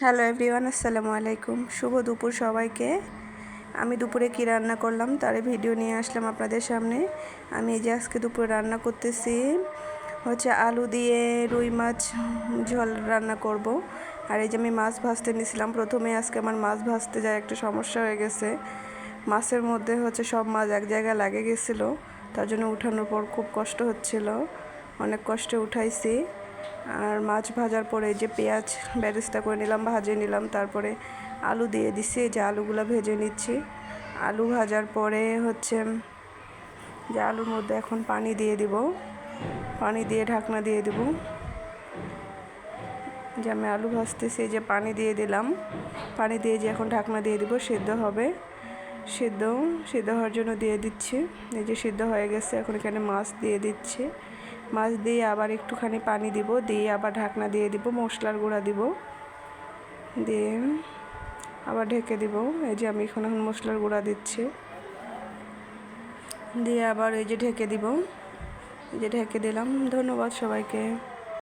Hello everyone, আসসালামু আলাইকুম। শুভ দুপুর সবাইকে। আমি দুপুরে কি রান্না করলাম তার ভিডিও নিয়ে আসলাম আপনাদের সামনে। আমি এই যে আজকে দুপুরে রান্না করতেছি আলু দিয়ে রুই মাছ ঝোল রান্না করব। আর এই যে আমি মাছ ভাজতে নিয়েছিলাম। প্রথমে আজকে আমার মাছ ভাজতে যায় একটা সমস্যা হয়ে গেছে। মাছের মধ্যে সব মাছ এক জায়গায় লাগে গেছিলো, তার জন্য উঠানোর পর খুব কষ্ট হচ্ছিল। অনেক কষ্টে উঠাইছি। আর মাছ ভাজার পরে যে পেঁয়াজ বেরেস্তা করে নিলাম, ভাজে নিলাম, তারপরে আলু দিয়ে দিচ্ছি। যে আলুগুলো ভেজে নিচ্ছি। আলু ভাজার পরে যে আলুর মধ্যে এখন পানি দিয়ে দিব, পানি দিয়ে ঢাকনা দিয়ে দিব। যে আমি আলু ভাজতেছি, যে পানি দিয়ে দিলাম, পানি দিয়ে যে এখন ঢাকনা দিয়ে দিব, সিদ্ধ হবে। সিদ্ধ হওয়ার জন্য দিয়ে দিচ্ছি। এই যে সিদ্ধ হয়ে গেছে। এখন এখানে মাছ দিয়ে দিচ্ছি। মাছ দিয়ে আবার একটুখানি পানি দিব, দিয়ে আবার ঢাকনা দিয়ে দিব, মশলার গুঁড়া দিব, দিয়ে আবার ঢেকে দিব। এই যে আমি এখন মশলার গুঁড়া দিচ্ছি, দিয়ে আবার এই যে ঢেকে দিব। এই যে ঢেকে দিলাম। ধন্যবাদ সবাইকে।